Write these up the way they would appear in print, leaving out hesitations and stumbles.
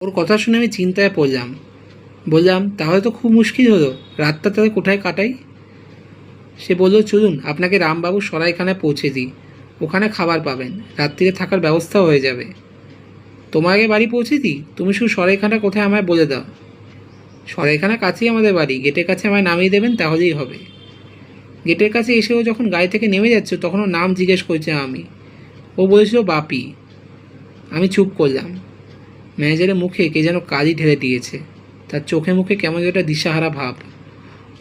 ওর কথা শুনে আমি চিন্তায় পড়লাম। বললাম, তাহলে তো খুব মুশকিল হলো, রাতটা তাহলে কোথায় কাটাই? সে বলল, চলুন আপনাকে রামবাবু সরাইখানায় পৌঁছে দিই, ওখানে খাবার পাবেন, রাত্রিরে থাকার ব্যবস্থাও হয়ে যাবে। তোমার আগে বাড়ি পৌঁছে দিই, তুমি শুধু সরাইখানা কোথায় আমায় বলে দাও। সরাইখানা কাছেই আমাদের বাড়ি, গেটের কাছে আমায় নামিয়ে দেবেন, তাহলেই হবে। গেটের কাছে এসেও যখন গাড়ি থেকে নেমে যাচ্ছে তখন ওর নাম জিজ্ঞেস করছে আমি। ও বলেছিল বাপি। আমি চুপ করলাম। ম্যানেজারের মুখে কে যেন কালি ঢেলে দিয়েছে। তার চোখে মুখে কেমন একটা দিশাহারা ভাব।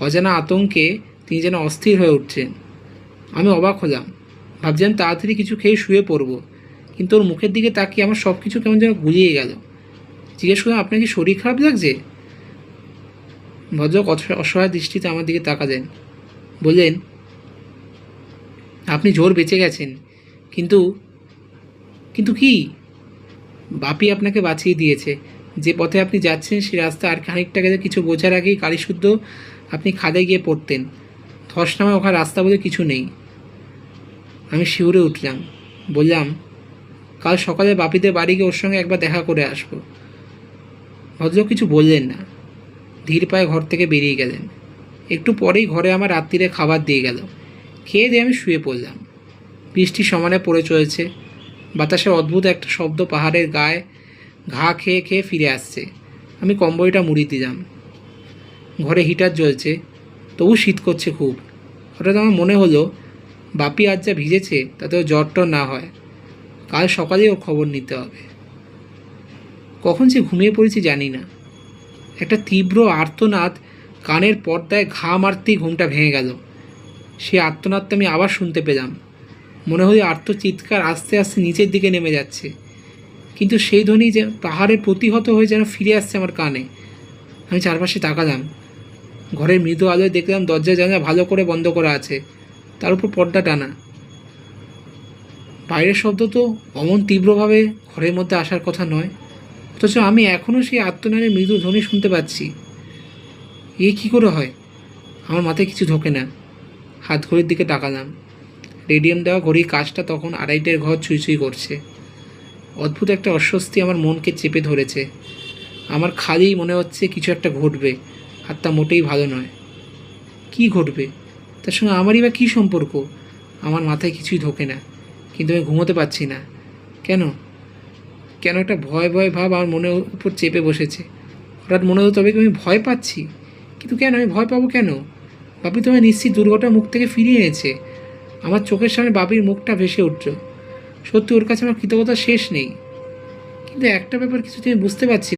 অজানা আতঙ্কে তিনি যেন অস্থির হয়ে উঠছেন। আমি অবাক হলাম। ভাবছিলাম তাড়াতাড়ি কিছু খেয়ে শুয়ে পড়ব, কিন্তু ওর মুখের দিকে তাকিয়ে আমার সব কিছু কেমন যেন গুলিয়ে গেল। জিজ্ঞেস করলাম, আপনার কি শরীর খারাপ লাগছে? ভদ্রলোক অসহায় দৃষ্টিতে আমার দিকে তাকালেন। বললেন, আপনি জোর বেঁচে গেছেন, কিন্তু কিন্তু কি? বাপি আপনাকে বাঁচিয়ে দিয়েছে। যে পথে আপনি যাচ্ছেন সে রাস্তা আর খানিকটা গেলে কিছু বোঝার আগেই কালীশুদ্ধ আপনি খাদে গিয়ে পড়তেন। ধস নামে ওখানে রাস্তা বলে কিছু নেই। আমি শিউরে উঠলাম। বললাম, কাল সকালে বাপিদের বাড়ি গিয়ে ওর সঙ্গে একবার দেখা করে আসবো। ভদ্রলোক কিছু বললেন না, ধীর পায়ে ঘর থেকে বেরিয়ে গেলেন। একটু পরেই ঘরে আমার রাত্রিরে খাবার দিয়ে গেল। খেয়ে দিয়ে আমি শুয়ে পড়লাম। বৃষ্টি সমানে পড়ে চলেছে। বাতাসের অদ্ভুত একটা শব্দ পাহাড়ের গায়ে ঘা খেয়ে খেয়ে ফিরে আসছে। আমি কম্বলটা মুড়ি দিলাম। ঘরে হিটার জ্বলছে, তবু শীত করছে খুব। হঠাৎ আমার মনে হলো, বাপি আজ যা ভিজেছে তাতেও জ্বর টর না হয়। কাল সকালেই ওর খবর নিতে হবে। কখন সে ঘুমিয়ে পড়েছি জানি না। একটা তীব্র আর্তনাদ কানের পর্দায় ঘা মারতেই ঘুমটা ভেঙে গেল। সেই আর্তনাদটা আমি আবার শুনতে পেলাম। মনে হয় আর্তচিৎকার আস্তে আস্তে নিচের দিকে নেমে যাচ্ছে, কিন্তু সেই ধ্বনি যে পাহাড়ে প্রতিহত হয়ে যেন ফিরে আসছে আমার কানে। আমি চারপাশে তাকালাম। ঘরের মৃদু আলোয় দেখলাম দরজা জানলা ভালো করে বন্ধ করা আছে, তার উপর পর্দা টানা। বাইরের শব্দ তো অমন তীব্রভাবে ঘরের মধ্যে আসার কথা নয়, অথচ আমি এখনও সেই আত্মনাদের মৃদু ধ্বনি শুনতে পাচ্ছি। এ কী করে হয়? আমার মাথায় কিছু ঢোকে না। হাত ঘড়ির দিকে তাকালাম। রেডিয়াম দেওয়া ঘড়ির কাজটা তখন 2:30 ঘর ছুঁই ছুঁই করছে। অদ্ভুত একটা অস্বস্তি আমার মনকে চেপে ধরেছে। আমার খালি মনে হচ্ছে কিছু একটা ঘটবে, আর তা মোটেই ভালো নয়। কি ঘটবে? তার সঙ্গে আমারই বা কী সম্পর্ক? আমার মাথায় কিছুই ঢোকে না, কিন্তু আমি ঘুমোতে পারছি না। কেন কেন একটা ভয় ভয় ভাব আমার মনের উপর চেপে বসেছে। হঠাৎ মনে হলো তবে কি আমি ভয় পাচ্ছি? কিন্তু কেন আমি ভয় পাবো কেন? বাপি তোমায় নিশ্চিত দুর্ঘটনার মুখ থেকে ফিরিয়ে এনেছে। আমার চোখের সামনে বাপির মুখটা ভেসে উঠল। সত্যি ওর কাছে আমার কৃতজ্ঞতা শেষ নেই। কিন্তু একটা ব্যাপার কিছুতেই আমি বুঝতে পারছি